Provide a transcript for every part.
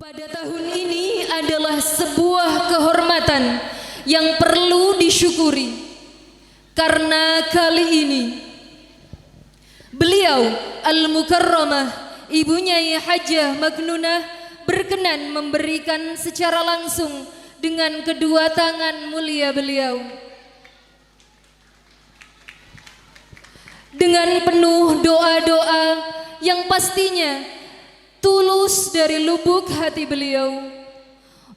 Pada tahun ini adalah sebuah kehormatan yang perlu disyukuri, karena kali ini beliau Al-Mukarramah Ibu Nyai Hajah Magnunah berkenan memberikan secara langsung dengan kedua tangan mulia beliau. Dengan penuh doa-doa yang pastinya tulus dari lubuk hati beliau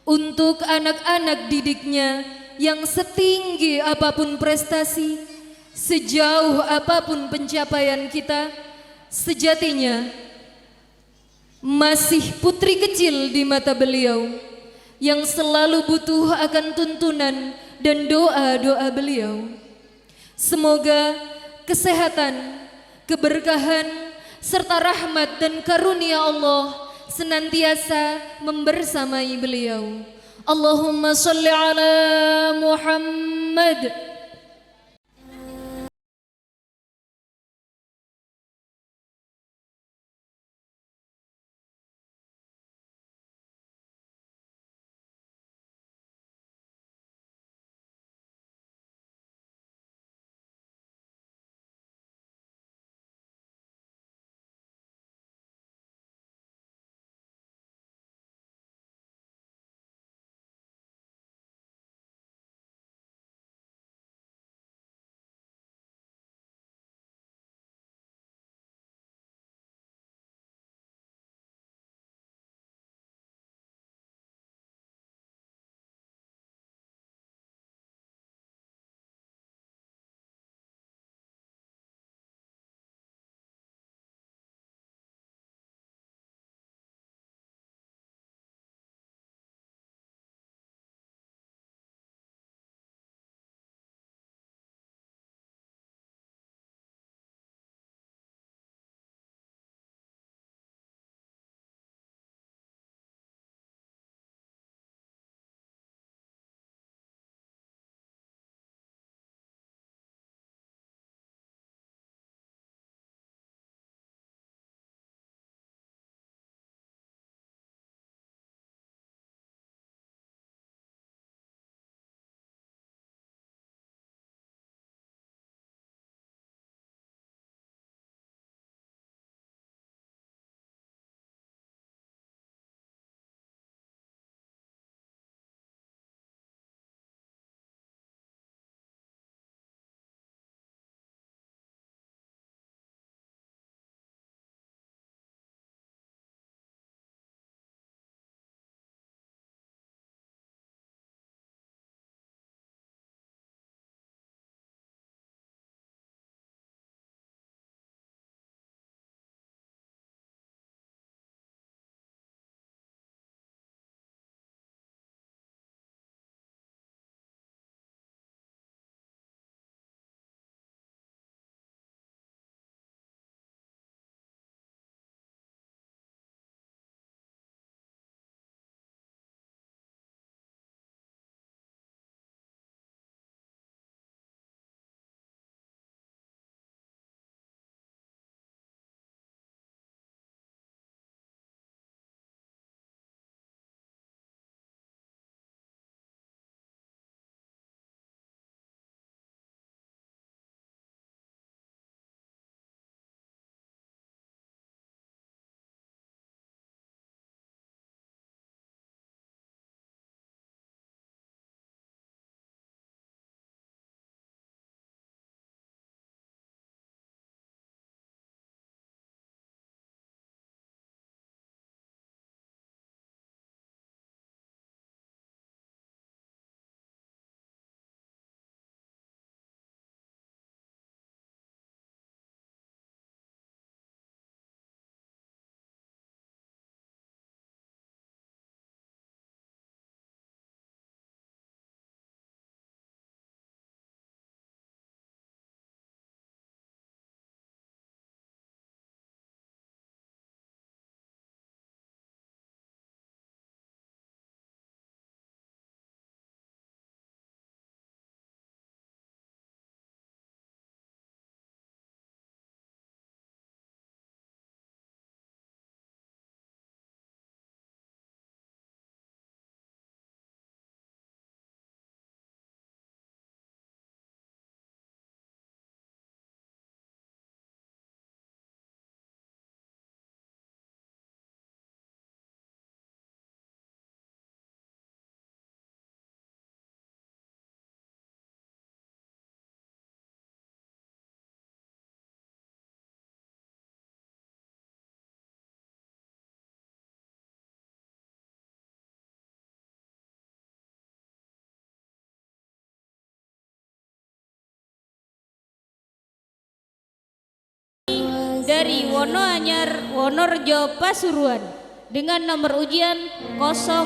untuk anak-anak didiknya yang setinggi apapun prestasi, sejauh apapun pencapaian kita, sejatinya masih putri kecil di mata beliau yang selalu butuh akan tuntunan dan doa-doa beliau. Semoga kesehatan, keberkahan, serta rahmat dan karunia Allah senantiasa membersamai beliau. Allahumma sholli ala Muhammad. dari Wonoanyar, Wonorejo, Pasuruan dengan nomor ujian 0.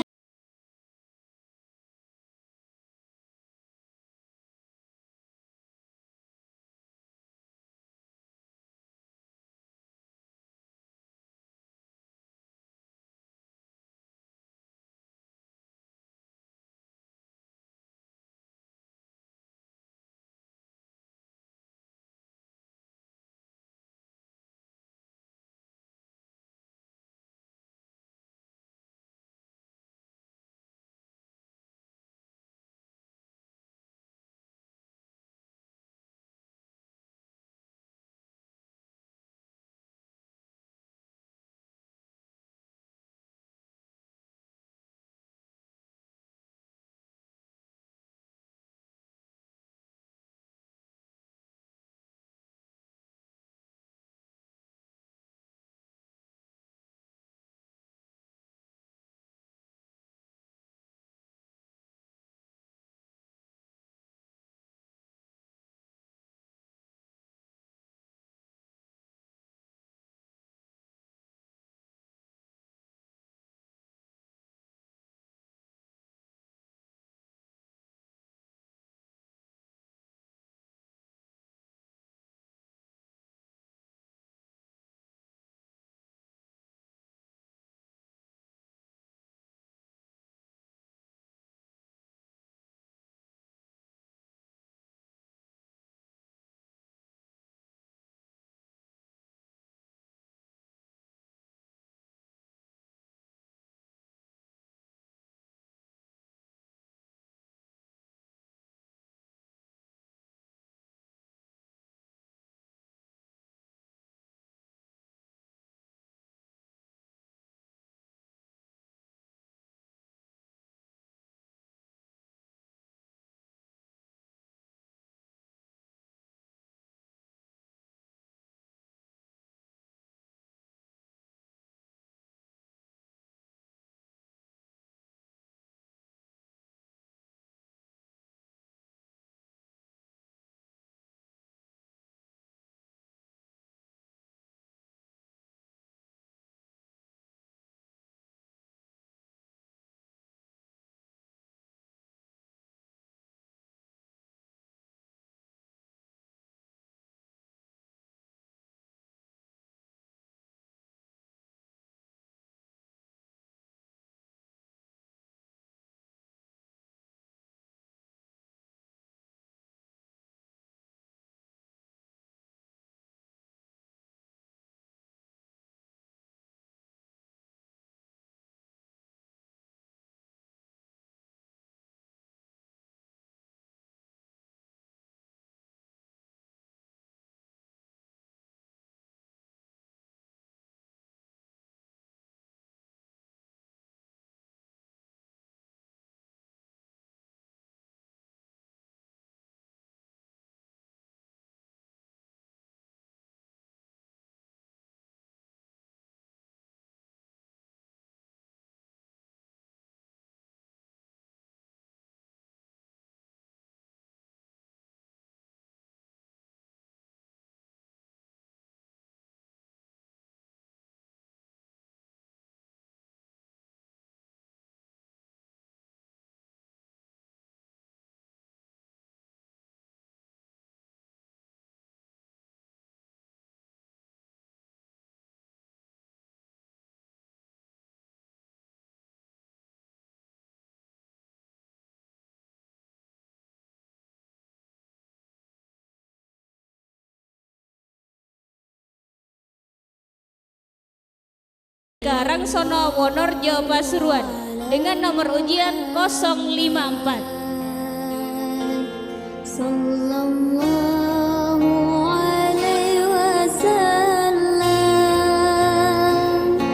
Karangsono, Wonorejo, Pasuruan dengan nomor ujian 054. Sallallahu alaihi wasallam.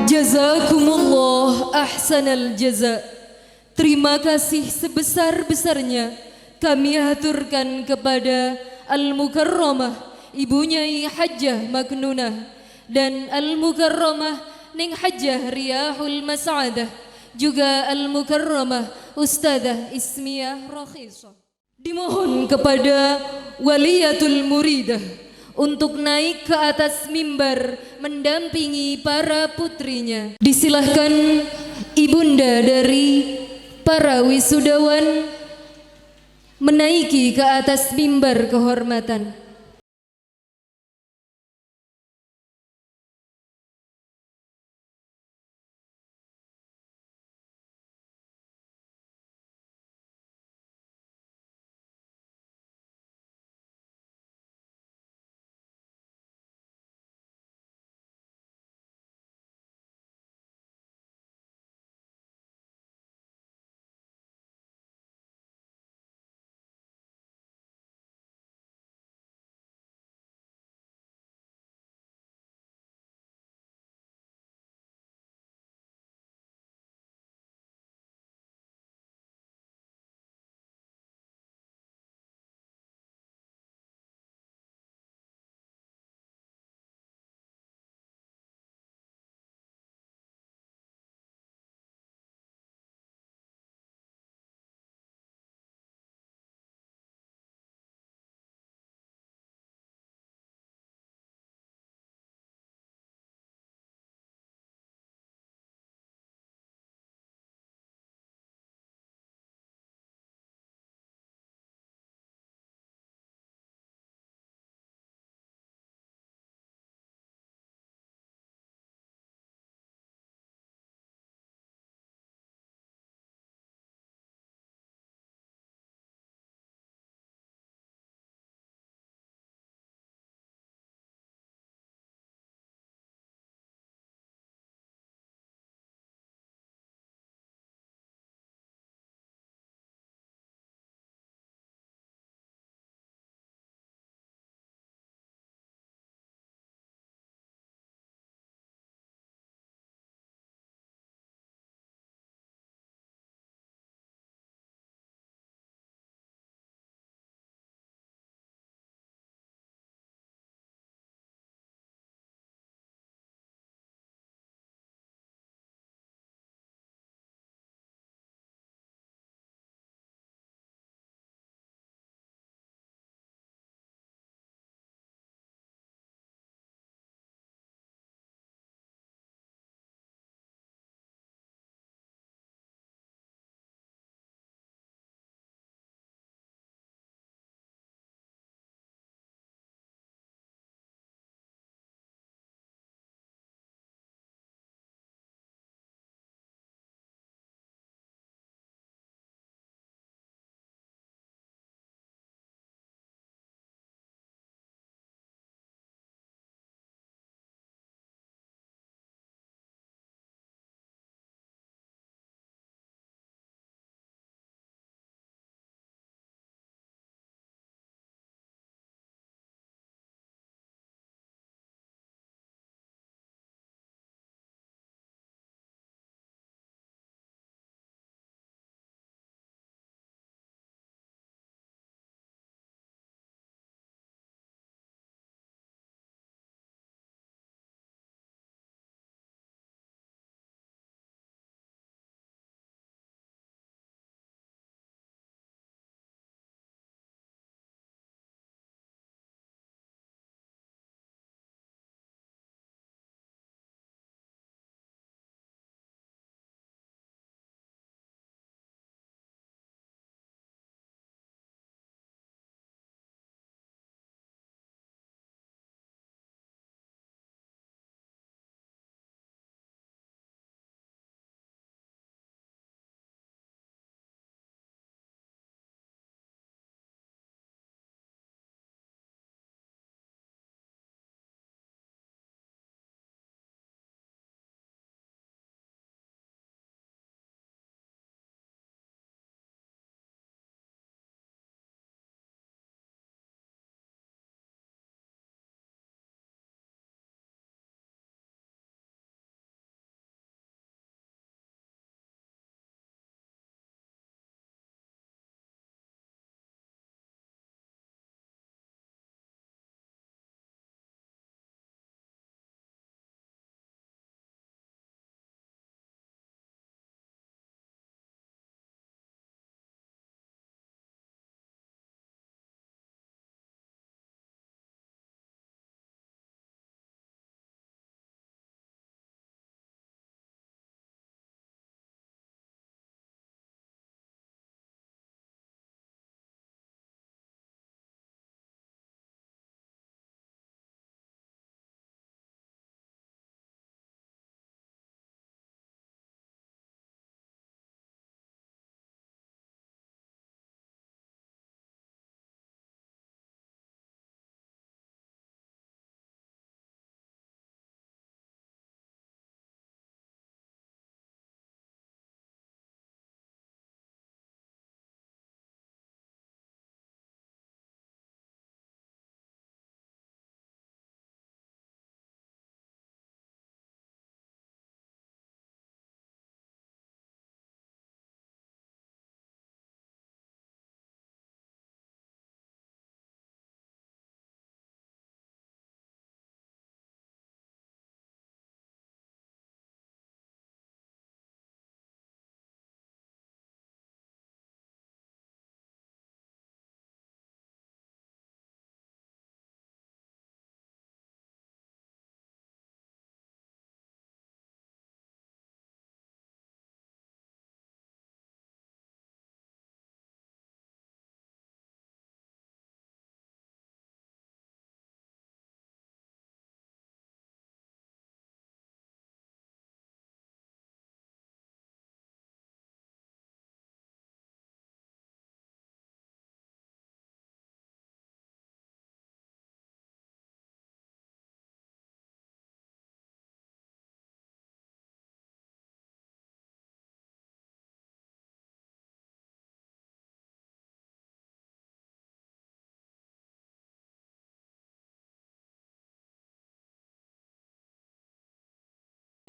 Jazakumullah ahsanal jaza. Terima kasih sebesar-besarnya kami haturkan kepada Al-Mukarramah Ibu Nyai Hajjah Maknunah dan Al-Mukarramah Ning Hajjah Riyahul Mas'adah, juga Al-Mukarramah Ustadzah Ismiyah Rakhisah. Dimohon kepada Waliyatul Muridah untuk naik ke atas mimbar mendampingi para putrinya. Disilahkan ibunda dari para wisudawan menaiki ke atas mimbar kehormatan.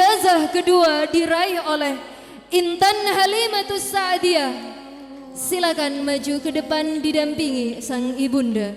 Ijazah kedua diraih oleh Intan Halimatus Sa'diyah. Silakan maju ke depan didampingi sang ibunda.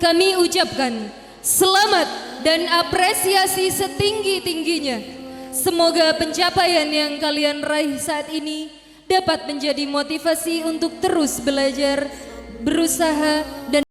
Kami ucapkan selamat dan apresiasi setinggi-tingginya. Semoga pencapaian yang kalian raih saat ini dapat menjadi motivasi untuk terus belajar, berusaha, dan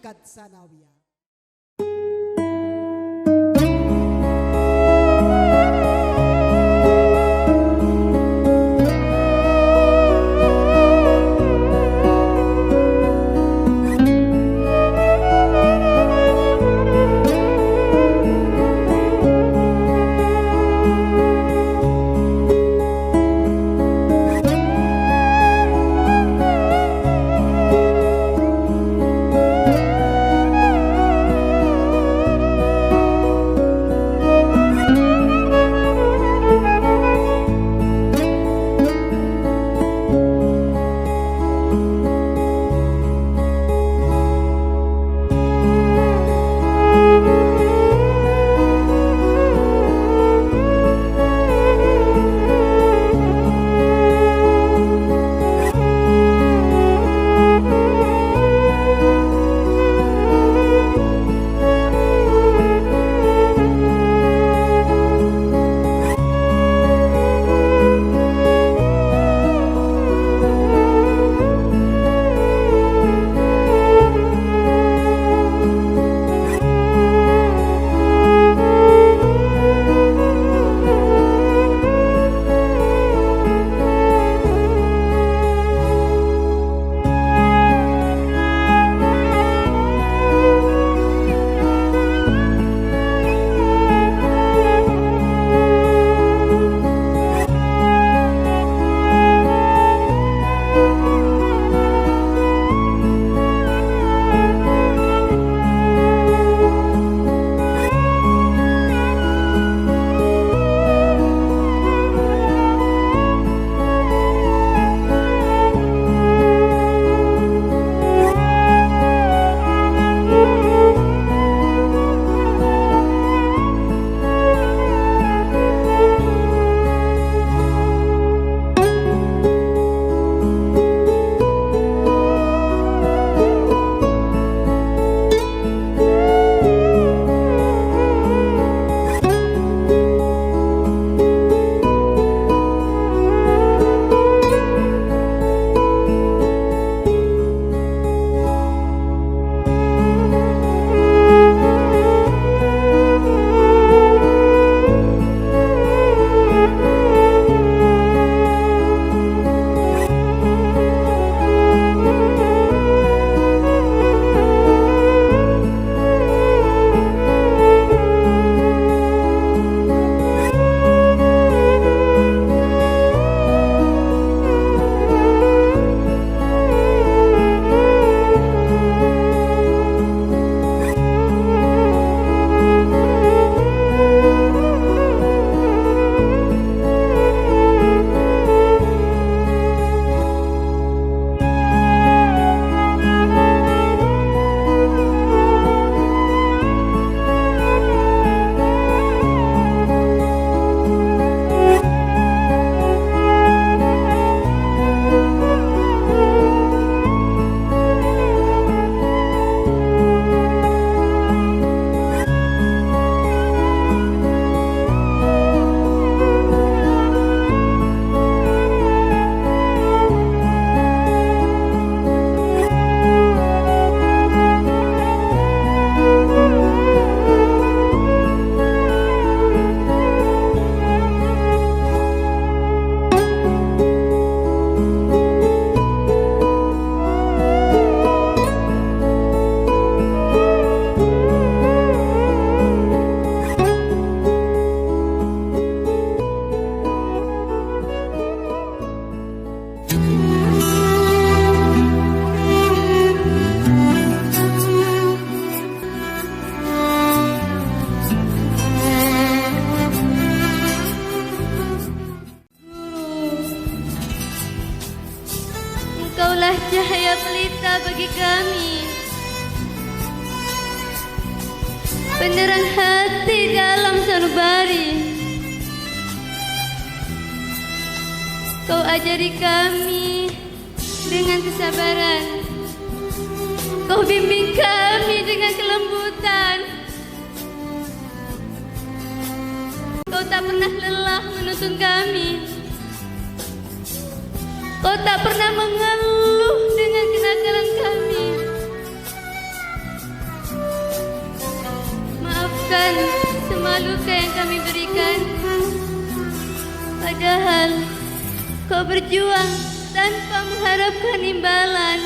tingkat sanawiyah. Engkaulah cahaya pelita bagi kami, penerang hati dalam sanubari. Kau ajari kami dengan kesabaran, Kau bimbing kami dengan kelembutan. Kau tak pernah lelah menuntun kami. Kau tak pernah mengeluh dengan kenakalan kami. padahal kau berjuang tanpa mengharapkan imbalan.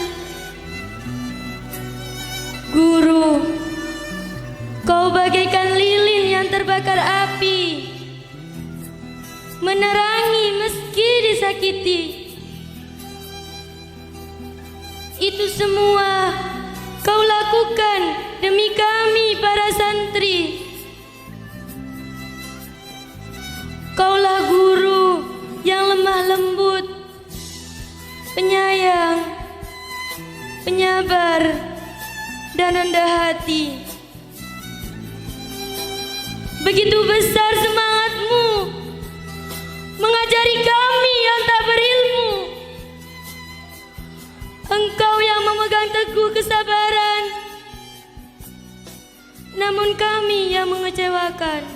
Guru, kau bagaikan lilin yang terbakar api, menerangi meski disakiti. Itu semua kau lakukan demi kami para santri. Kaulah guru yang lemah lembut, penyayang, penyabar, dan rendah hati. Begitu besar semangatmu mengajari kami yang tak berilmu. Engkau yang memegang teguh kesabaran, namun kami yang mengecewakan.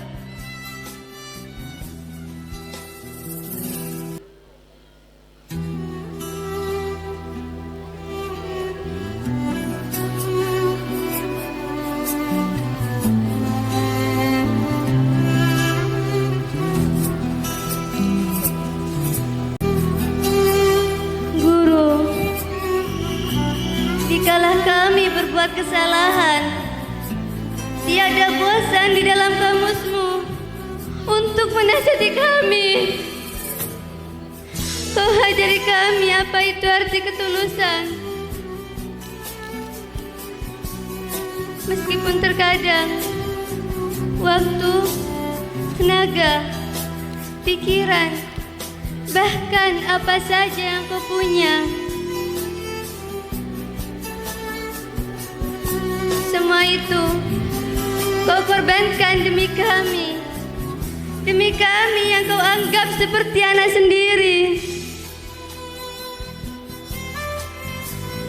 Dikala kami berbuat kesalahan, tiada bosan di dalam kamusmu untuk menasihati kami. Kau ajari kami apa itu arti ketulusan. Meskipun terkadang waktu, tenaga, pikiran, bahkan apa saja yang kau punya, semua itu kau korbankan demi kami yang kau anggap seperti anak sendiri.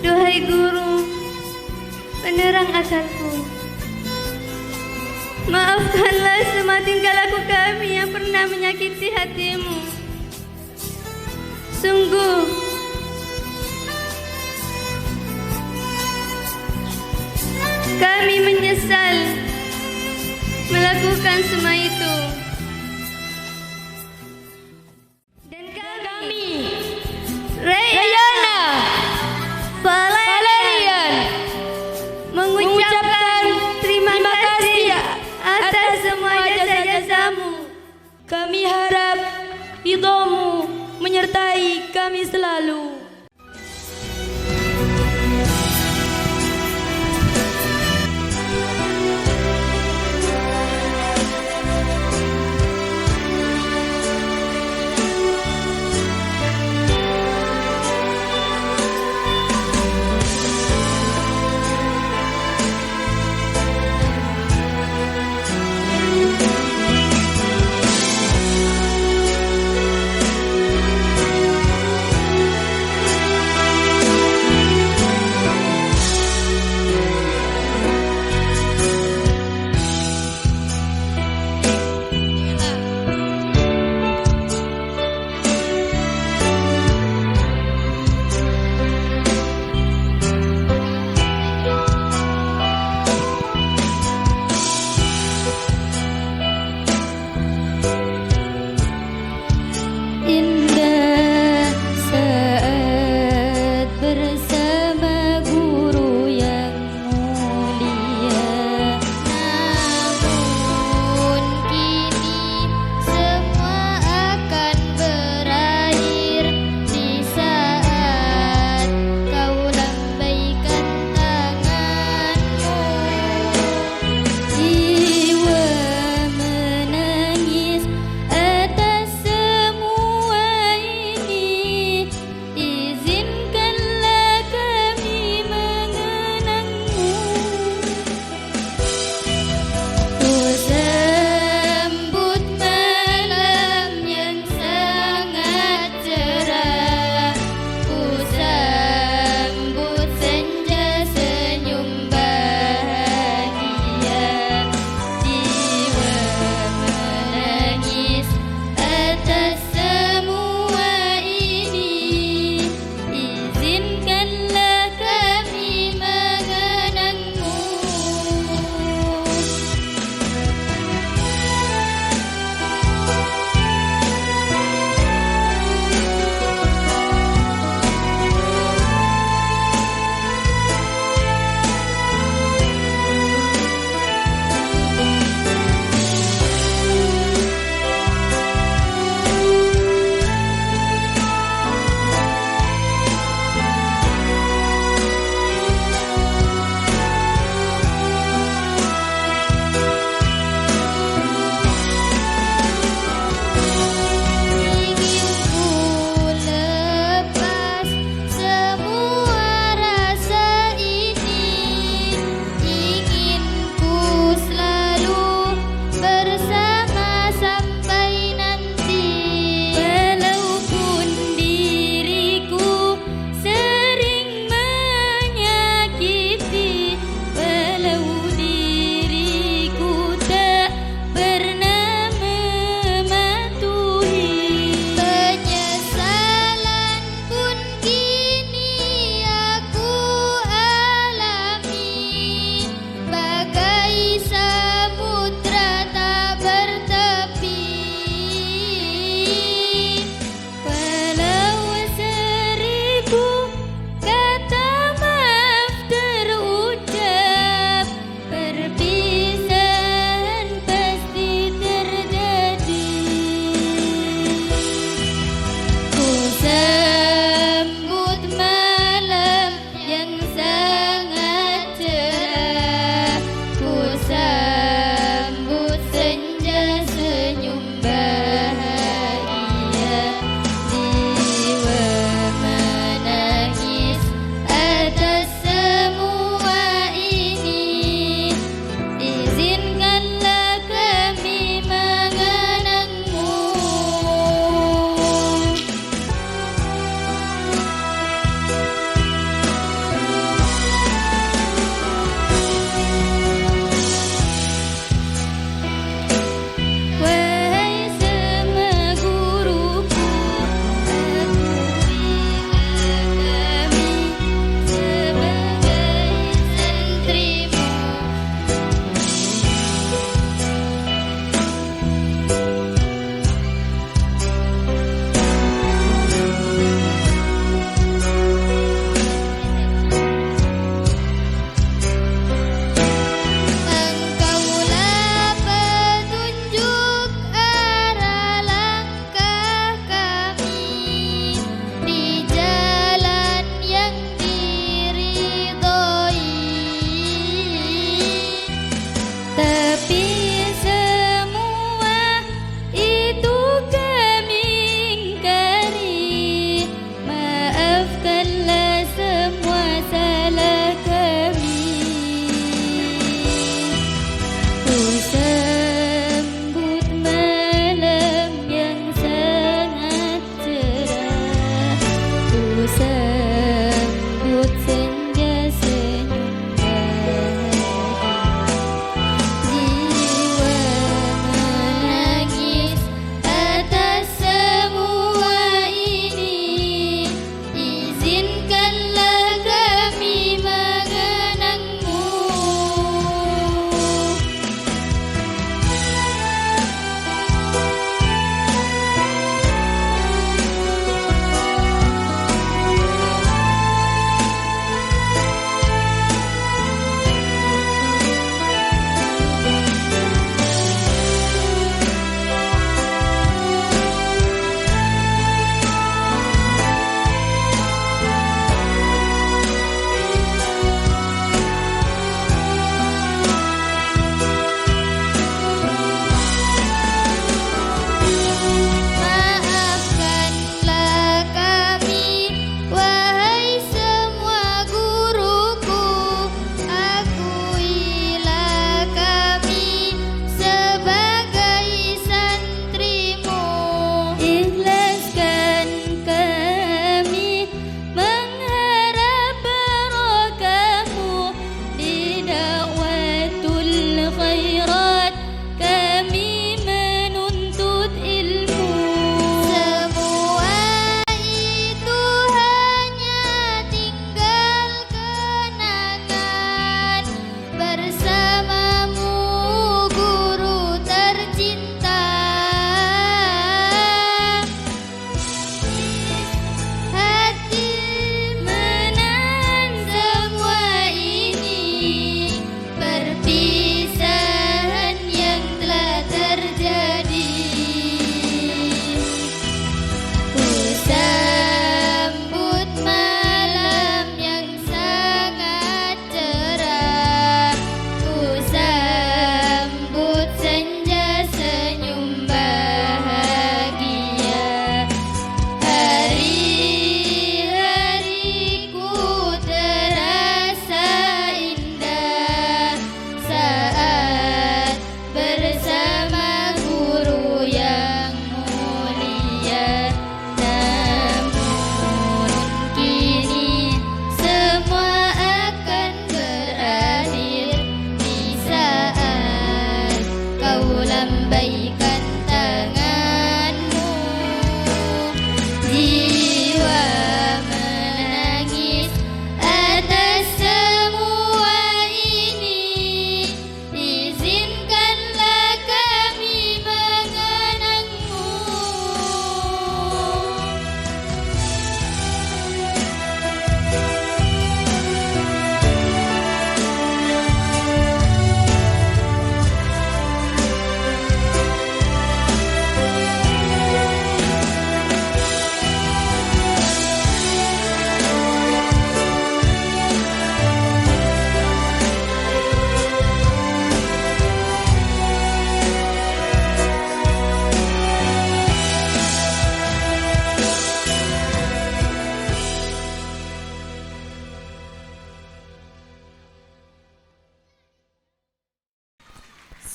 Duhai guru, penerang akalku, maafkanlah semua tingkah laku kami yang pernah menyakiti hatimu. Sungguh kami menyesal melakukan semua itu. Dan kami Rayana Valerian mengucapkan terima kasih atas semua jasa-jasamu. Kami harap ridhomu menyertai kami selalu.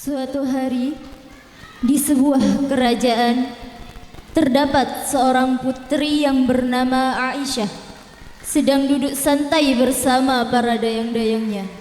Suatu hari di sebuah kerajaan terdapat seorang putri yang bernama Aisyah sedang duduk santai bersama para dayang-dayangnya.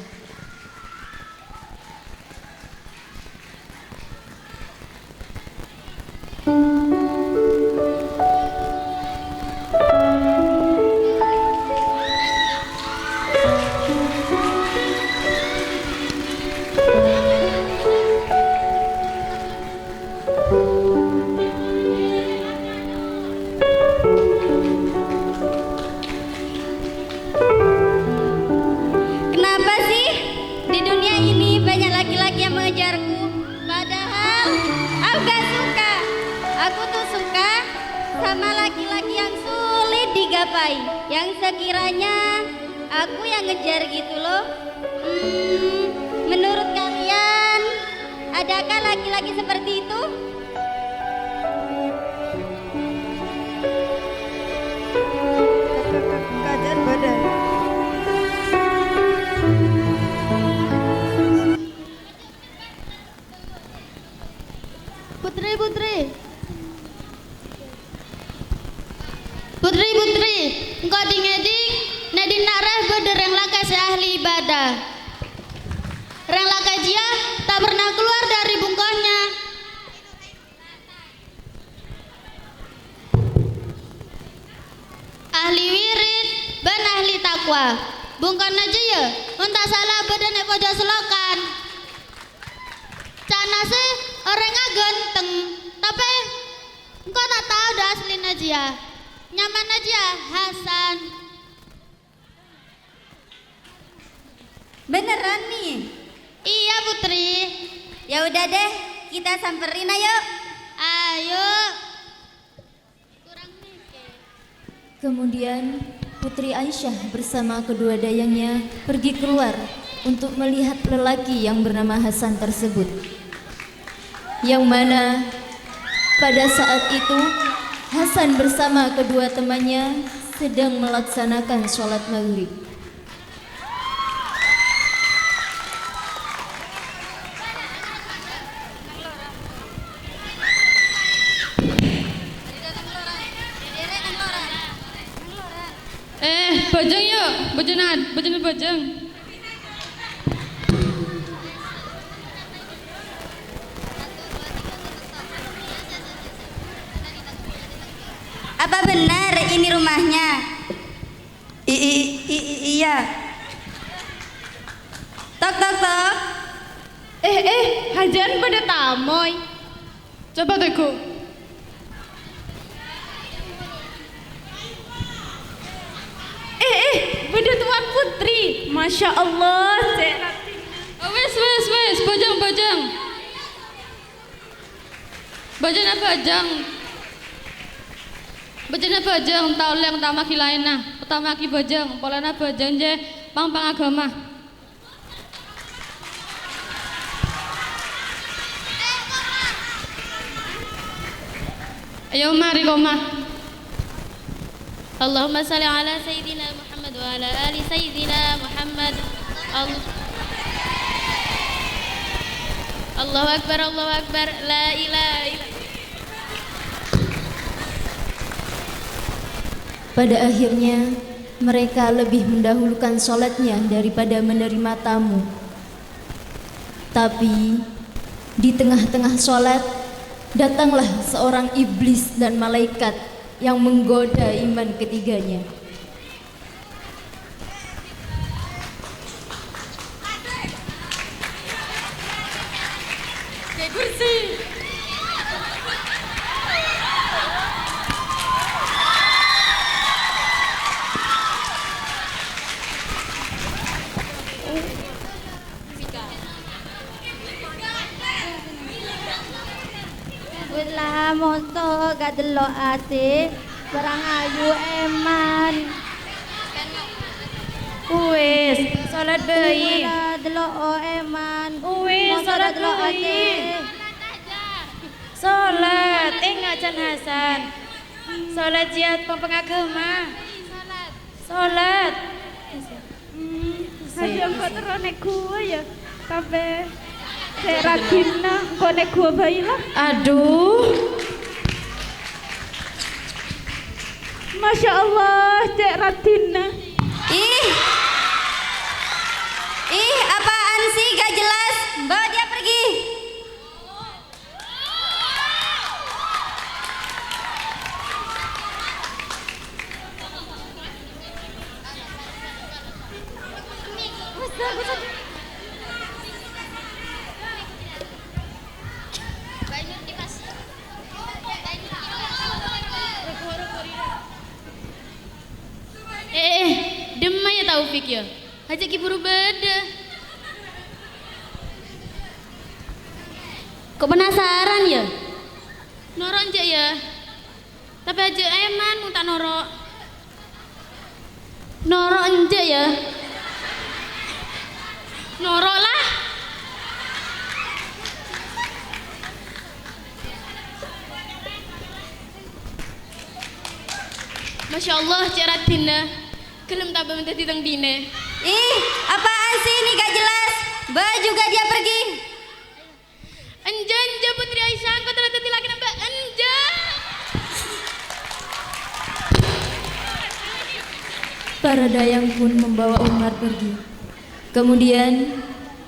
Kenapa sih di dunia ini banyak laki-laki yang mengejarku? Padahal aku gak suka. Aku tuh suka sama laki-laki yang sulit digapai, yang sekiranya aku yang ngejar gitu loh. Menurut kalian, adakah laki-laki seperti itu? Kajian badan. Putri, engkau dingeding, nadin narah bedereng lakai seahli ibadah. Reng lakai jia tak pernah keluar dari bungkohnya. Ahli wirid, ban ahli takwa. Bungkon aja ya, entah salah badan pojok selokan. Cana sih orangnya ganteng, tapi engkau tak tahu dah aslinya dia. Nyaman aja Hasan. Beneran nih? Iya Putri. Ya udah deh, kita samperin ayo. Ayo. Kurang mikir. Kemudian Putri Aisyah bersama kedua dayangnya pergi keluar untuk melihat lelaki yang bernama Hasan tersebut, yang mana pada saat itu Hasan bersama kedua temannya sedang melaksanakan sholat maghrib. Bajeng yuk, bajeng. Apa benar ini rumahnya? Iya. Tok tok tok. Hajan pada tamoy. Coba teko. Pada Tuan Putri. Masya Allah. Oh, wes, bajeng. Bajeng tau leng utama ki lainah. Utama ki bajeng, polana bajeng je pang agama. Ayo mari koma. Allahumma salli ala Sayyidina Muhammad wa ala ali Sayyidina Muhammad. Allahu Akbar, la ilaha illallah. Pada akhirnya mereka lebih mendahulukan sholatnya daripada menerima tamu. Tapi di tengah-tengah sholat datanglah seorang iblis dan malaikat yang menggoda iman ketiganya. Wala monto gak delok asih, barang ayu eman. Wis, salat bayi. Wala delok eman. Wis, salat bayi. Salat, ngajan Hasan. Salat jihad pengagama. Salat. Haji angkat ronek gua ya, kabeh. Cek Radina, kok nek gua bayi lah. Aduh. Masya Allah, Cek Radina. Ih, apaan sih gak jelas? Bawa dia pergi. Demai ya Taufik ya. Ajak kiburu beda. Kok penasaran ya? Norok aja ya. Tapi aja eman mau tak norok. Norok aja ya. Norok lah. Masya Allah, Cik Radina. Kelem tak minta ditang bine. Ih, apaan sih ini gak jelas? Bawa juga dia pergi. Anja Putri Aisyah, kau telah lagi nambah Anja. Para dayang pun membawa Umar pergi. Kemudian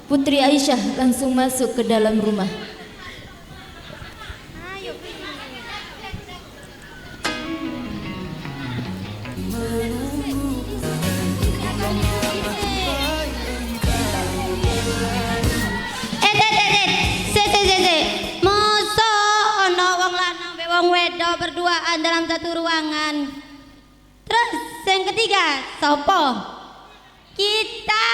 Putri Aisyah langsung masuk ke dalam rumah. Berduaan dalam satu ruangan. Terus yang ketiga, sopo? Kita.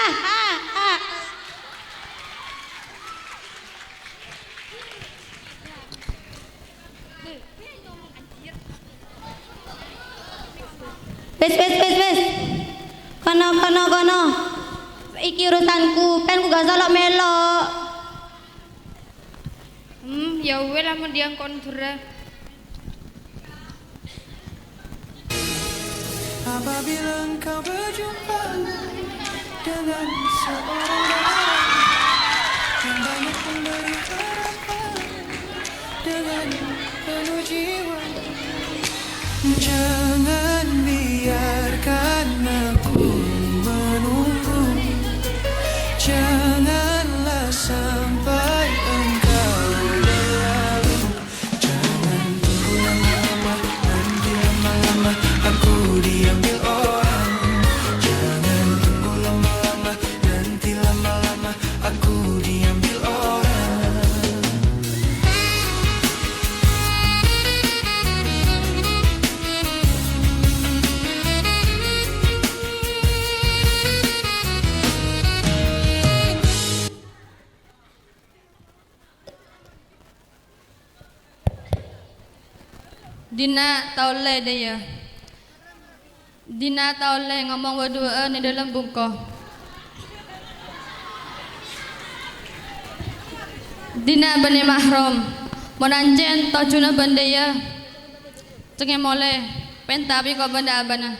Wes. Kono. Iki urusanku, penku gak salok melok. Ya weh lah mau diang kontra. Apabila engkau berjumpa dengan seorang yang banyak memberi harapan dengan penuh jiwa, jangan biarkan aku menunggu, janganlah sampai engkau berlalu, jangan tunggu lama-lama, nanti lama-lama aku diambil orang. Jangan tunggu lama-lama, nanti lama-lama aku diambil orang. Dina taule deh ya. Dina taule ngomong berdua di dalam bungko. Dina bani mahram monanjen tojuna bende ya. Cenge mole pentapi kok benda abana.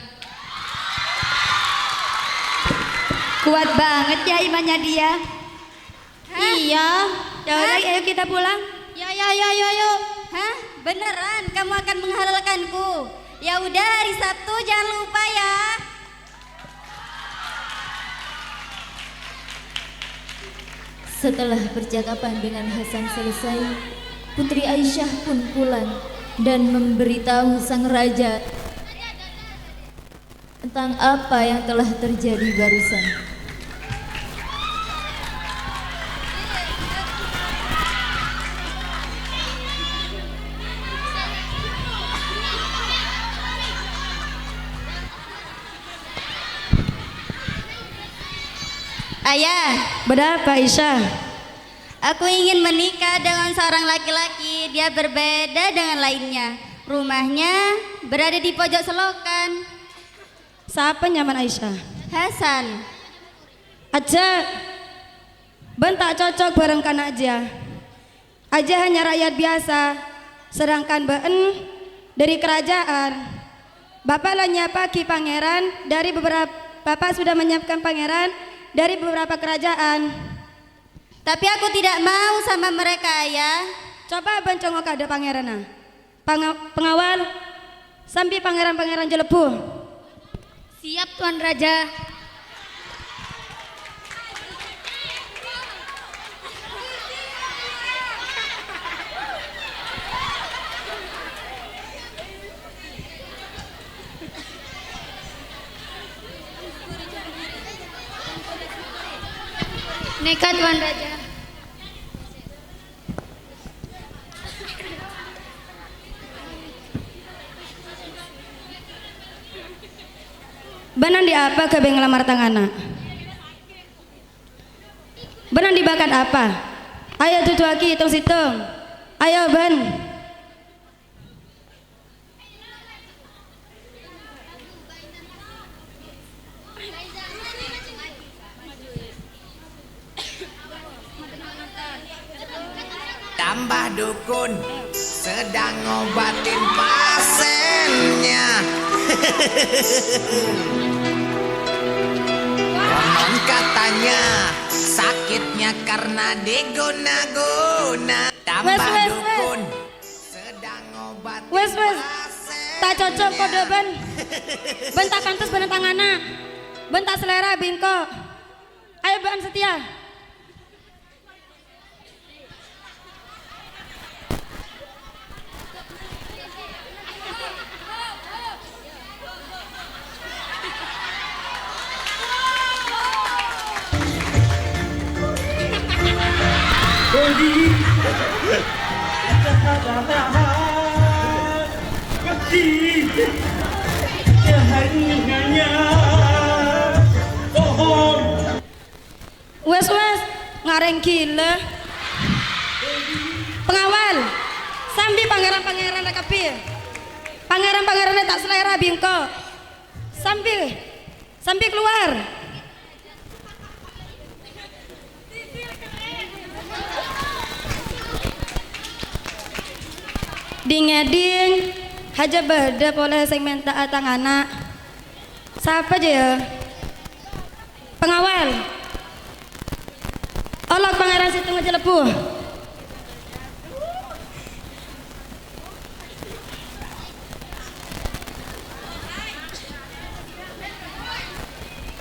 Kuat banget ya imannya dia. Iya. Ya udah, ayo kita pulang. Yo. Hah? Beneran kamu akan menghalalkanku? Ya udah, hari Sabtu jangan lupa ya. Setelah percakapan dengan Hasan selesai, Putri Aisyah pun pulang dan memberitahu sang raja tentang apa yang telah terjadi barusan. Ayah, Berapa Aisyah? aku ingin menikah dengan seorang laki-laki. Dia berbeda dengan lainnya. Rumahnya berada di pojok selokan. Siapa nyaman Aisyah? Hasan. Aja bentak cocok bareng kan aja. Aja hanya rakyat biasa, sedangkan Been dari kerajaan. Bapak lah nyapa Ki Pangeran Bapak sudah menyiapkan pangeran dari beberapa kerajaan. Tapi aku tidak mau sama mereka, Ayah. Coba abang congok ada pangeran pengawal sambil pangeran-pangeran jelebu. Siap, Tuan Raja. Nekat, Tuan Raja. Benan di apa ke ngelamar tangana? Benan dibakat apa? Ayo tutu aki hitung situng. Ayo ben. Tambah dukun sedang ngobatin pasiennya. Konon katanya sakitnya karena diguna-guna. Tambah Wes. dukun sedang ngobatin Wes. pasiennya. Tak cocok kode ben. Ben tak pantas bener tangana. Ben tak selera bingko. Ayo ben setia. Wes ngareng gila. Pengawal sambil pangeran-pangeran rekapi. Pangeran-pangerannya tak selera bingko. Sambil keluar. Dingeding haja beda boleh segmen tak atang anak. Siapa aja ya? Pengawal. Olok pangeran situ aja lepuh.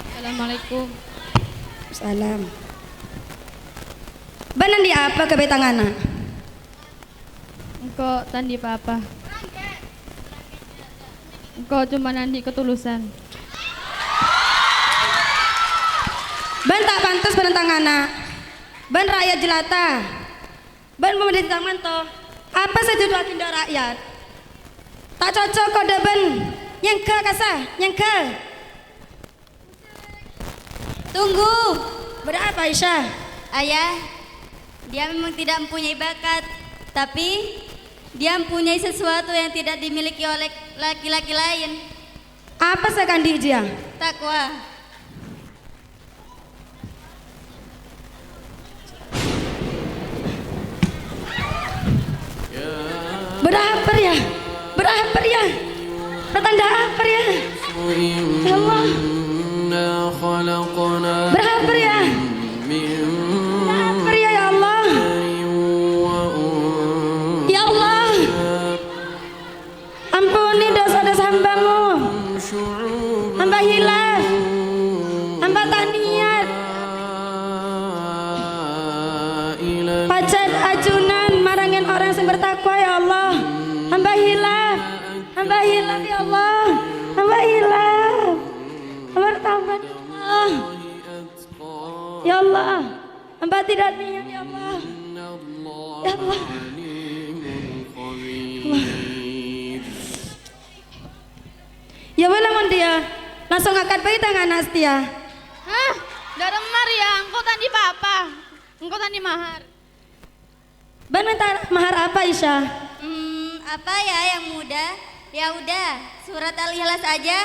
Assalamualaikum. Salam. Banan di apa ke betangana? Engkau tandi apa? Engkau cuma nandi ketulusan. Ban tak pantas penentangana. Ban rakyat jelata. Ban pemerintah manto. Apa saja dua tindak rakyat? Tak cocok kode ban. Nyengke kasah, nyengke. Tunggu. Berapa Aisyah? Ayah, dia memang tidak mempunyai bakat, tapi dia mempunyai sesuatu yang tidak dimiliki oleh laki-laki lain. Apa sekandi dia? Takwa. Berapa ya? Berapa ya? Pertanda apa ya? Ya Allah. Berapa ya? Berapa ya Allah? Ya Allah. Ampuni dosa-dosa hambamu. Hamba hilaf. Hamba tak niat. Pacet ajunan marangin orang yang bertakwa ya Allah. Hamba hilaf. Hamba hilaf ya Allah. Hamba hilaf. Hamba bertaubat ya Allah. Ya Allah. Hamba tidak niat ya Allah. Ya Allah. Ya boleh mon dia. Langsung angkat bayi tangan Astia. Hah? Darah mar ya, engkau tandi apa? Engkau tandi mahar. Ban minta mahar apa Isya? Apa ya yang muda? Ya udah, surat Al-Ikhlas aja.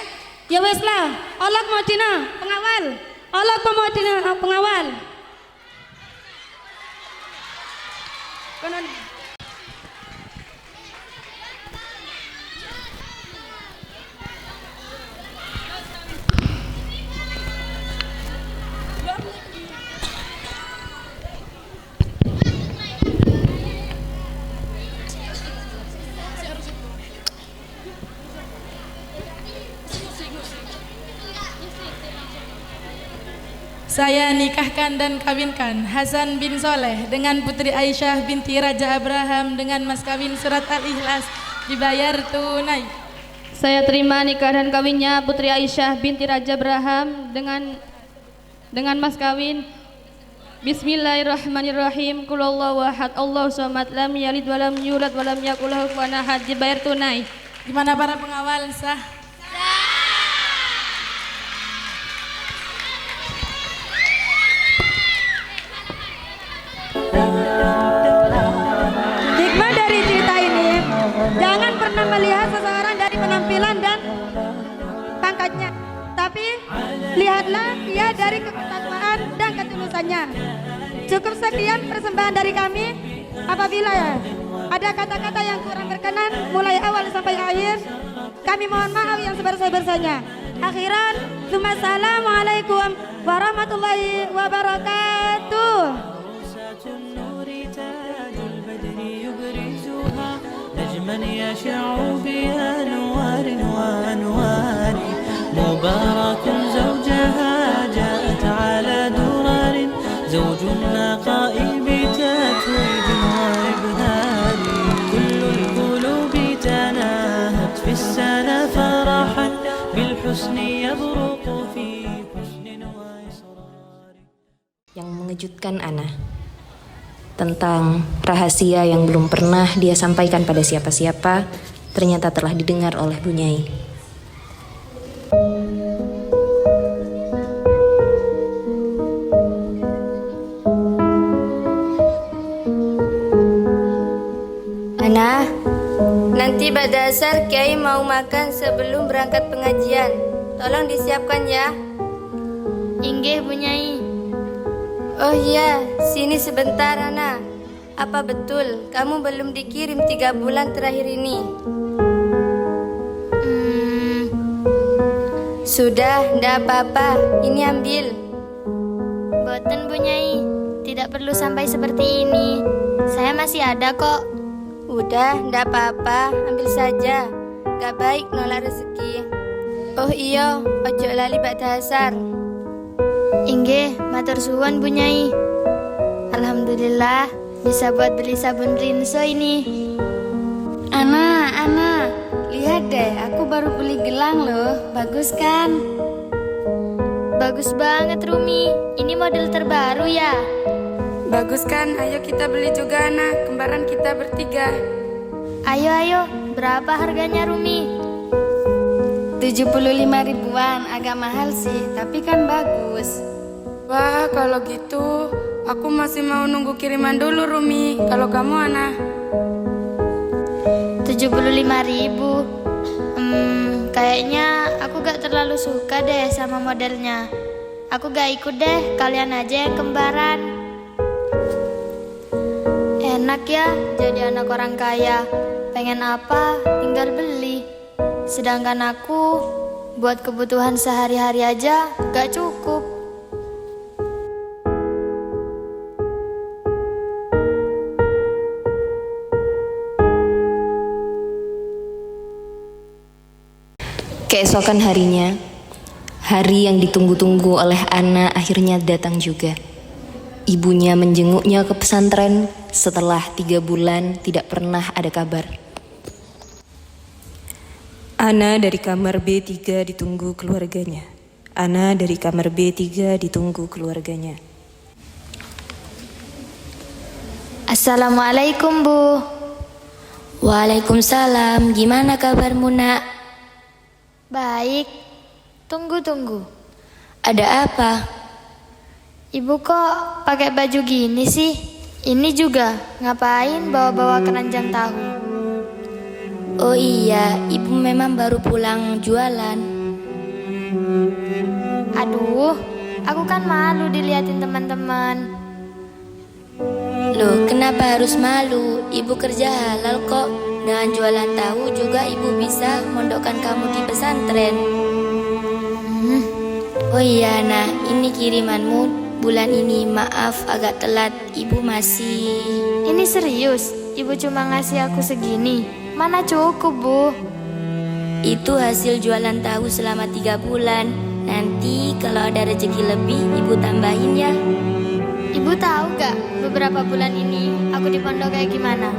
Ya wes lah. Olok mau dina pengawal. Olok mau dina pengawal. Konon. Saya nikahkan dan kawinkan Hasan bin Soleh dengan Putri Aisyah binti Raja Abraham dengan mas kawin surat Al-Ikhlas dibayar tunai. Saya terima nikah dan kawinnya Putri Aisyah binti Raja Abraham dengan mas kawin. Bismillahirrahmanirrahim. Qul huwallahu ahad, Allahu samad, lam yalid walam yulad walam yakul lahu kufuwan ahad. Dibayar tunai. Gimana para pengawal sah? Hikmah dari cerita ini, jangan pernah melihat seseorang dari penampilan dan pangkatnya, tapi lihatlah dia dari ketakwaan dan ketulusannya. Cukup sekian persembahan dari kami. Apabila ada kata-kata yang kurang berkenan mulai awal sampai akhir, kami mohon maaf yang sebesar-besarnya. Akhiran, assalamualaikum warahmatullahi wabarakatuh. من يشع بأنوار وأنوار مبارك زوجها جاءت على درر زوج النقاء بتتويج وإبهار كل القلوب تناهت في السنة فرحا بالحسن يبرق في حسن وإصرار. Yang mengejutkan Ana tentang rahasia yang belum pernah dia sampaikan pada siapa-siapa, ternyata telah didengar oleh Bu Nyai. Ana, nanti pada asar Kiai mau makan sebelum berangkat pengajian. Tolong disiapkan ya. Inggih Bu Nyai. Oh iya, sini sebentar Ana. Apa betul kamu belum dikirim 3 bulan terakhir ini? Sudah, ndak apa-apa. Ini ambil. Boten Bu Nyai, tidak perlu sampai seperti ini. Saya masih ada kok. Udah, ndak apa-apa. Ambil saja. Gak baik nolak rezeki. Oh iya, ojo lali ba'da asar. Inggih, matur suwun Bu Nyai. Alhamdulillah bisa buat beli sabun rinso ini. Ana, lihat deh, aku baru beli gelang loh. Bagus kan? Bagus banget Rumi. Ini model terbaru ya? Bagus kan? Ayo kita beli juga Ana, kembaran kita bertiga. Ayo, berapa harganya Rumi? 75 ribuan, agak mahal sih, tapi kan bagus. Wah, kalau gitu aku masih mau nunggu kiriman dulu Rumi. Kalau kamu Ana? 75.000. Kayaknya aku gak terlalu suka deh sama modelnya. Aku gak ikut deh, kalian aja yang kembaran. Enak ya jadi anak orang kaya. Pengen apa tinggal beli. Sedangkan aku buat kebutuhan sehari-hari aja gak cukup. Keesokan harinya, hari yang ditunggu-tunggu oleh Ana akhirnya datang juga. Ibunya menjenguknya ke pesantren setelah 3 bulan tidak pernah ada kabar. Ana dari kamar B3 ditunggu keluarganya. Ana dari kamar B3 ditunggu keluarganya. Assalamualaikum Bu. Waalaikumsalam, gimana kabarmu nak? Baik. Tunggu. Ada apa? Ibu kok pakai baju gini sih? Ini juga ngapain bawa-bawa keranjang tahu? Oh iya, ibu memang baru pulang jualan. Aduh, aku kan malu diliatin teman-teman. Loh, kenapa harus malu? Ibu kerja halal kok. Dengan jualan tahu juga ibu bisa mondokkan kamu di pesantren. Oh iya, nah ini kirimanmu bulan ini. Maaf agak telat, ibu masih... Ini serius? Ibu cuma ngasih aku segini? Mana cukup Bu? Itu hasil jualan tahu selama 3 bulan. Nanti kalau ada rezeki lebih, ibu tambahin ya. Ibu tahu gak beberapa bulan ini aku di pondok kayak gimana?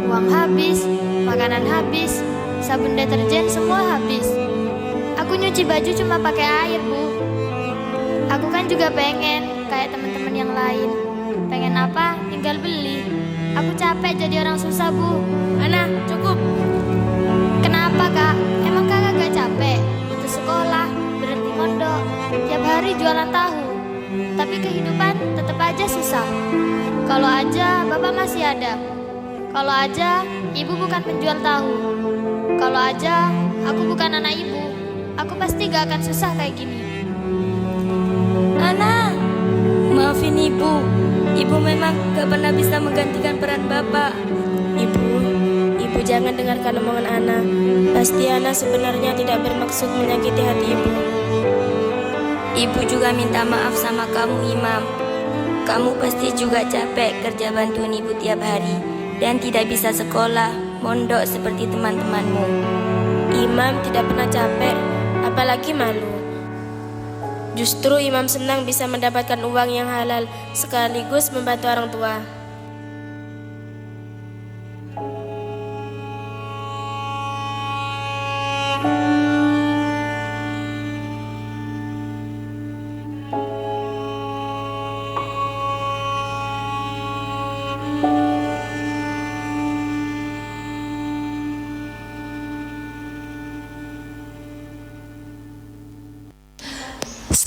Uang habis, makanan habis, sabun deterjen semua habis. Aku nyuci baju cuma pakai air, Bu. Aku kan juga pengen kayak teman-teman yang lain. Pengen apa? Tinggal beli. Aku capek jadi orang susah, Bu. Ana, cukup. Kenapa, Kak? Emang Kakak gak capek? Putus sekolah, berhenti mondok, tiap hari jualan tahu. Tapi kehidupan tetap aja susah. Kalau aja Bapak masih ada. Kalau aja Ibu bukan penjual tahu. Kalau aja aku bukan anak Ibu, aku pasti gak akan susah kayak gini. Ana, maafin ibu. Ibu memang gak pernah bisa menggantikan peran bapak. Ibu jangan dengarkan omongan Ana. Pasti Ana sebenarnya tidak bermaksud menyakiti hati ibu. Ibu juga minta maaf sama kamu, Imam. Kamu pasti juga capek kerja bantuin ibu tiap hari dan tidak bisa sekolah, mondok seperti teman-temanmu. Imam tidak pernah capek, apalagi malu. Justru Imam senang bisa mendapatkan uang yang halal sekaligus membantu orang tua.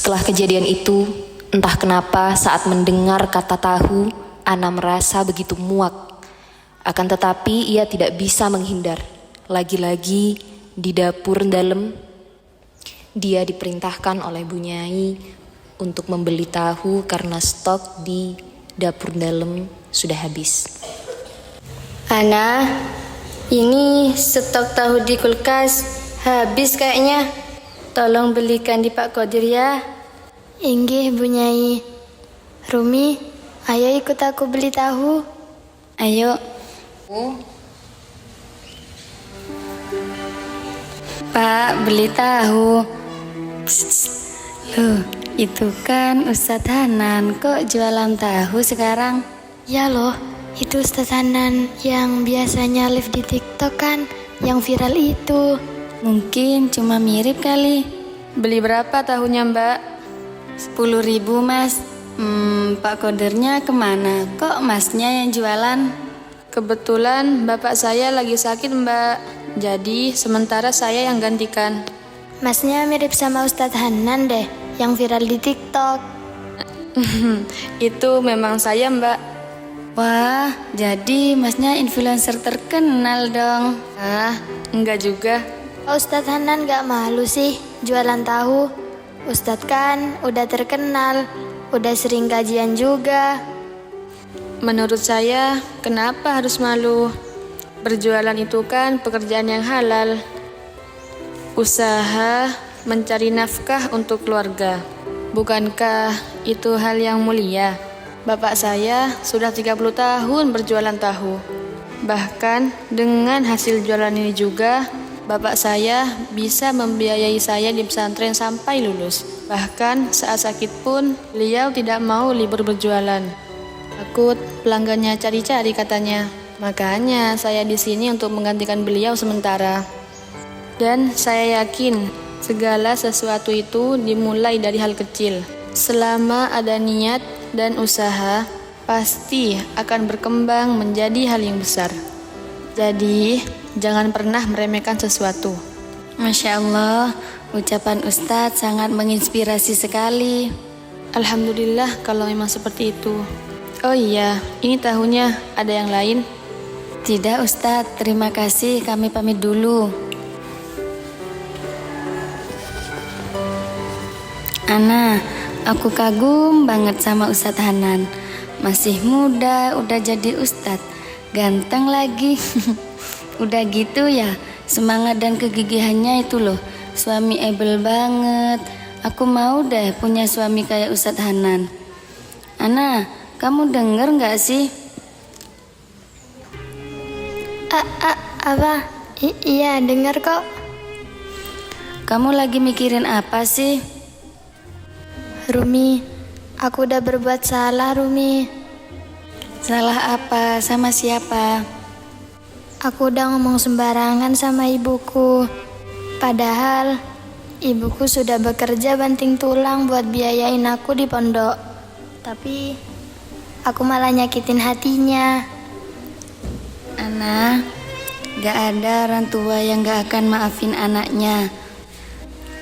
Setelah kejadian itu, entah kenapa saat mendengar kata tahu, Ana merasa begitu muak. Akan tetapi ia tidak bisa menghindar. Lagi-lagi di dapur dalam, dia diperintahkan oleh Bu Nyai untuk membeli tahu karena stok di dapur dalam sudah habis. Ana, ini stok tahu di kulkas habis kayaknya. Tolong belikan di Pak Qadir ya. Inggih, Bu Nyai. Rumi, ayo ikut aku beli tahu. Ayo. Pak, beli tahu. Loh, itu kan Ustadz Hanan. Kok jualan tahu sekarang? Ya loh, itu Ustadz Hanan yang biasanya live di TikTok kan, yang viral itu. Mungkin cuma mirip kali. Beli berapa tahunya, Mbak? 10.000, Mas. Pak Qadirnya kemana? Kok Masnya yang jualan? Kebetulan bapak saya lagi sakit, Mbak. Jadi sementara saya yang gantikan. Masnya mirip sama Ustadz Hanan deh, yang viral di TikTok. Itu memang saya, Mbak. Wah, jadi Masnya influencer terkenal dong. Enggak juga. Ustadz Hanan gak malu sih jualan tahu. Ustadz kan udah terkenal, udah sering kajian juga. Menurut saya, kenapa harus malu? Berjualan itu kan pekerjaan yang halal. Usaha mencari nafkah untuk keluarga. Bukankah itu hal yang mulia? Bapak saya sudah 30 tahun berjualan tahu. Bahkan dengan hasil jualan ini juga, bapak saya bisa membiayai saya di pesantren sampai lulus. Bahkan saat sakit pun beliau tidak mau libur berjualan. Takut pelanggannya cari-cari katanya. Makanya saya di sini untuk menggantikan beliau sementara. Dan saya yakin segala sesuatu itu dimulai dari hal kecil. Selama ada niat dan usaha, pasti akan berkembang menjadi hal yang besar. Jadi, jangan pernah meremehkan sesuatu. Masya Allah, ucapan Ustadz sangat menginspirasi sekali. Alhamdulillah kalau memang seperti itu. Oh iya, ini tahunya ada yang lain? Tidak Ustadz, terima kasih, kami pamit dulu. Ana, aku kagum banget sama Ustadz Hanan. Masih muda, udah jadi Ustadz. Ganteng lagi. Udah gitu ya, semangat dan kegigihannya itu loh. Suami able banget. Aku mau deh punya suami kayak Ustadz Hanan. Ana, kamu denger gak sih? Apa? Iya, denger kok. Kamu lagi mikirin apa sih? Rumi, aku udah berbuat salah, Rumi. Salah apa? Sama siapa? Aku udah ngomong sembarangan sama ibuku. Padahal ibuku sudah bekerja banting tulang buat biayain aku di pondok. Tapi aku malah nyakitin hatinya. Ana, gak ada orang tua yang gak akan maafin anaknya.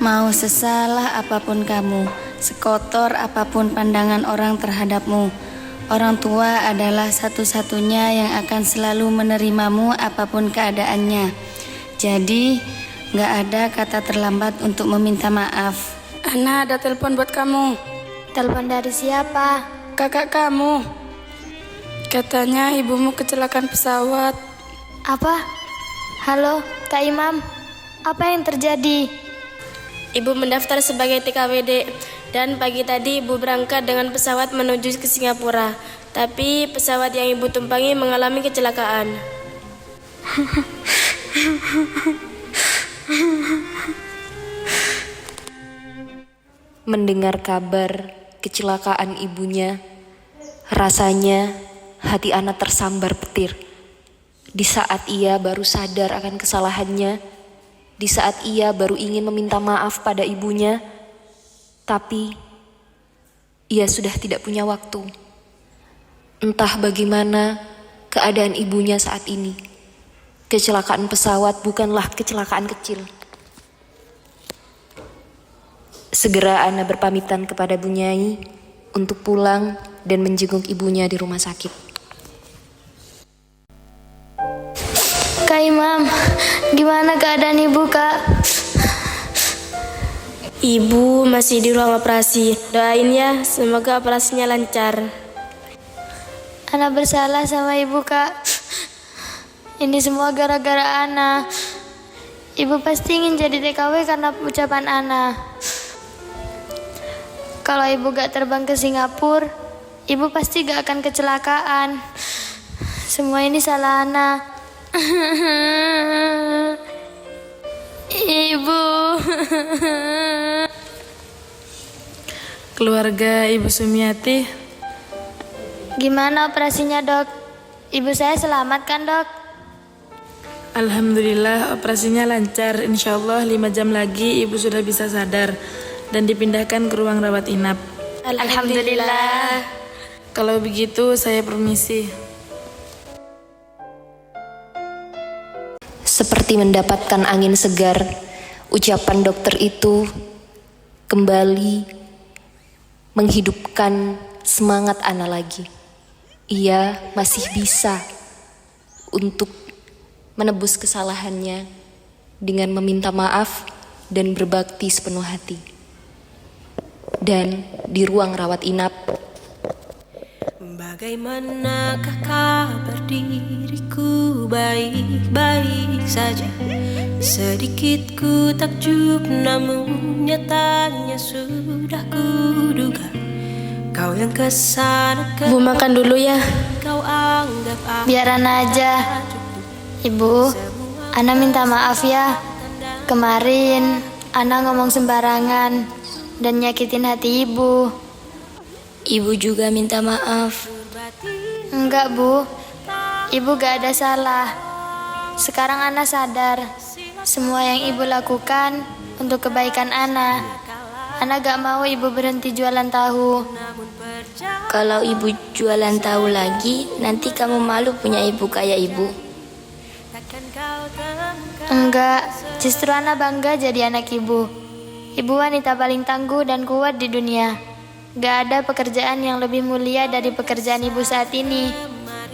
Mau sesalah apapun kamu, sekotor apapun pandangan orang terhadapmu, orang tua adalah satu-satunya yang akan selalu menerimamu apapun keadaannya. Jadi, gak ada kata terlambat untuk meminta maaf. Ana, ada telepon buat kamu. Telepon dari siapa? Kakak kamu. Katanya ibumu kecelakaan pesawat. Apa? Halo, Kak Imam. Apa yang terjadi? Ibu mendaftar sebagai TKWD dan pagi tadi ibu berangkat dengan pesawat menuju ke Singapura. Tapi pesawat yang ibu tumpangi mengalami kecelakaan. Mendengar kabar kecelakaan ibunya, rasanya hati Ana tersambar petir. Di saat ia baru sadar akan kesalahannya, di saat ia baru ingin meminta maaf pada ibunya, tapi ia sudah tidak punya waktu. Entah bagaimana keadaan ibunya saat ini. Kecelakaan pesawat bukanlah kecelakaan kecil. Segera Ana berpamitan kepada Bu Nyai untuk pulang dan menjenguk ibunya di rumah sakit. Kak Imam, gimana keadaan ibu, Kak? Ibu masih di ruang operasi. Doain ya, semoga operasinya lancar. Ana bersalah sama ibu, Kak. Ini semua gara-gara Ana. Ibu pasti ingin jadi TKW karena ucapan Ana. Kalau ibu gak terbang ke Singapura, ibu pasti gak akan kecelakaan. Semua ini salah Ana. Ibu. Keluarga Ibu Sumiati, Gimana operasinya, Dok? Ibu saya selamat kan, Dok? alhamdulillah operasinya lancar. Insya Allah 5 jam lagi Ibu sudah bisa sadar dan dipindahkan ke ruang rawat inap. Alhamdulillah. Kalau begitu saya permisi. Seperti mendapatkan angin segar, ucapan dokter itu kembali menghidupkan semangat Ana lagi. Ia masih bisa untuk menebus kesalahannya dengan meminta maaf dan berbakti sepenuh hati. Dan di ruang rawat inap, bagaimanakah kabar diriku, baik-baik saja. Sedikit ku takjub namun nyatanya sudah kuduga. Kau yang kesana Bu makan dulu ya. kau anggap Biar Ana aja. Ibu, Ana minta maaf ya. Kemarin Ana ngomong sembarangan dan nyakitin hati ibu. Ibu juga minta maaf. Enggak, Bu. Ibu gak ada salah. Sekarang Ana sadar. Semua yang ibu lakukan untuk kebaikan Ana. Ana gak mau ibu berhenti jualan tahu. Kalau ibu jualan tahu lagi, nanti kamu malu punya ibu kayak ibu. Enggak, justru Ana bangga jadi anak ibu. Ibu wanita paling tangguh dan kuat di dunia. Gak ada pekerjaan yang lebih mulia dari pekerjaan ibu saat ini,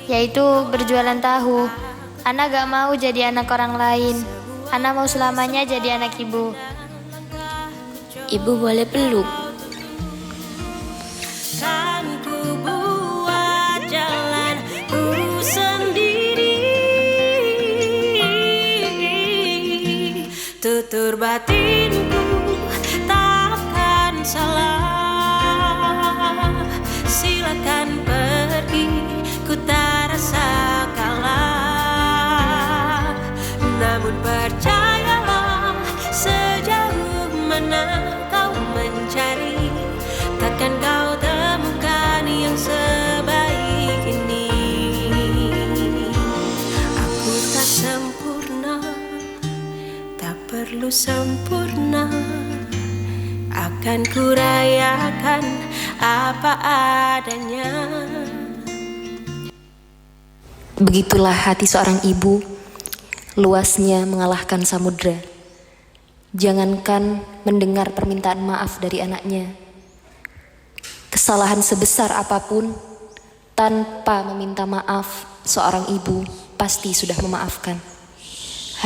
yaitu berjualan tahu. Ana gak mau jadi anak orang lain. Ana mau selamanya jadi anak ibu. Ibu boleh peluk. kan ku buat jalanku sendiri. Tutur batinku takkan salah. Silakan pergi, ku tak rasa kalah. Namun percayalah, sejauh mana kau mencari, Kan ku rayakan apa adanya. Begitulah hati seorang ibu, luasnya mengalahkan samudra. Jangankan mendengar permintaan maaf dari anaknya, kesalahan sebesar apapun, tanpa meminta maaf, seorang ibu pasti sudah memaafkan.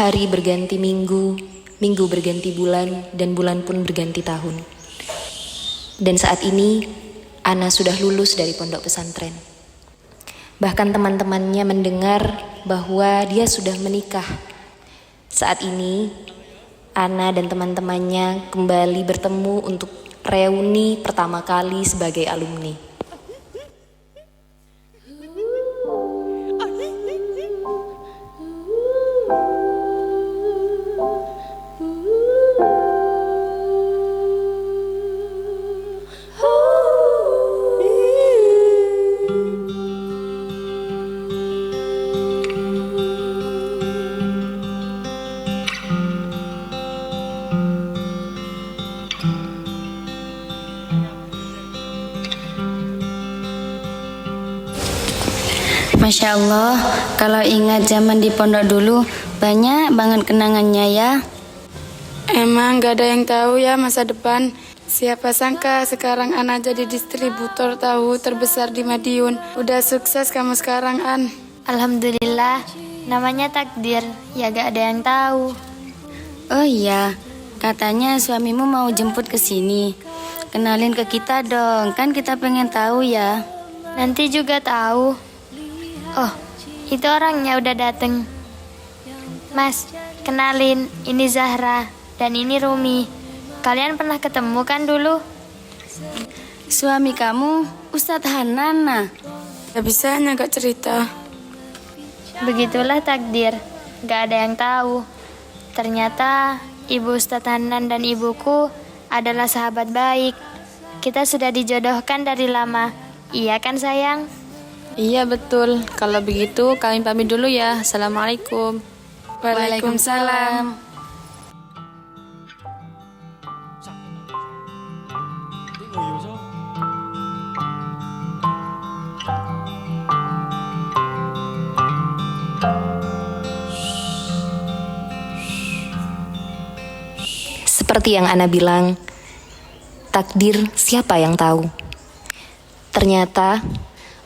Hari berganti minggu, minggu berganti bulan, dan bulan pun berganti tahun. Dan saat ini, Ana sudah lulus dari pondok pesantren. Bahkan teman-temannya mendengar bahwa dia sudah menikah. Saat ini, Ana dan teman-temannya kembali bertemu untuk reuni pertama kali sebagai alumni. Masya Allah, kalau ingat zaman di pondok dulu, banyak banget kenangannya ya. Emang gak ada yang tahu ya masa depan. Siapa sangka sekarang Ana jadi distributor tahu terbesar di Madiun. Udah sukses kamu sekarang, An. Alhamdulillah, namanya takdir, ya gak ada yang tahu. Oh iya, katanya suamimu mau jemput ke sini. Kenalin ke kita dong, kan kita pengen tahu ya. Nanti juga tahu. Oh, itu orangnya udah dateng. Mas, kenalin, ini Zahra dan ini Rumi. Kalian pernah ketemu kan dulu? Suami kamu Ustadz Hanan. Gak bisanya gak cerita. Begitulah takdir, gak ada yang tahu. Ternyata Ibu Ustadz Hanan dan ibuku adalah sahabat baik. Kita sudah dijodohkan dari lama. Iya kan sayang? Iya betul. Kalau begitu kami pamit dulu ya. Assalamualaikum. Waalaikumsalam. Seperti yang Ana bilang, takdir siapa yang tahu? Ternyata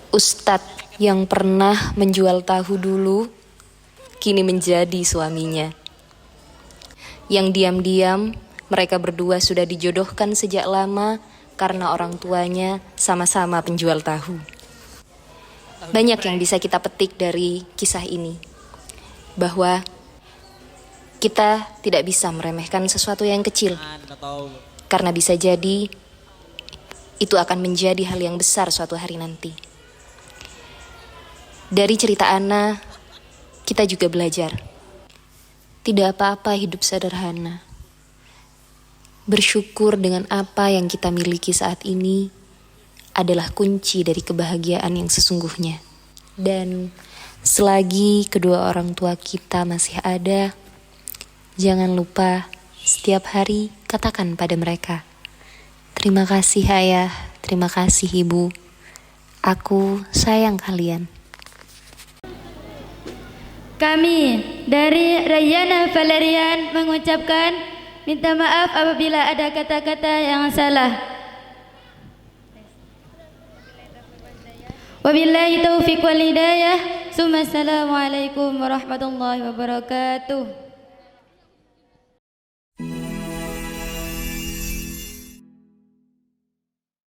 Ustadz yang pernah menjual tahu dulu kini menjadi suaminya. Yang diam-diam mereka berdua sudah dijodohkan sejak lama karena orang tuanya sama-sama penjual tahu. Banyak yang bisa kita petik dari kisah ini, bahwa kita tidak bisa meremehkan sesuatu yang kecil, karena bisa jadi itu akan menjadi hal yang besar suatu hari nanti. Dari cerita Ana, kita juga belajar. Tidak apa-apa hidup sederhana. Bersyukur dengan apa yang kita miliki saat ini adalah kunci dari kebahagiaan yang sesungguhnya. Dan selagi kedua orang tua kita masih ada, jangan lupa setiap hari katakan pada mereka, terima kasih ayah, terima kasih ibu. Aku sayang kalian. Kami dari Rayana Valerian mengucapkan minta maaf apabila ada kata-kata yang salah. Wabillahi taufiq wal hidayah. Assalamualaikum warahmatullahi wabarakatuh.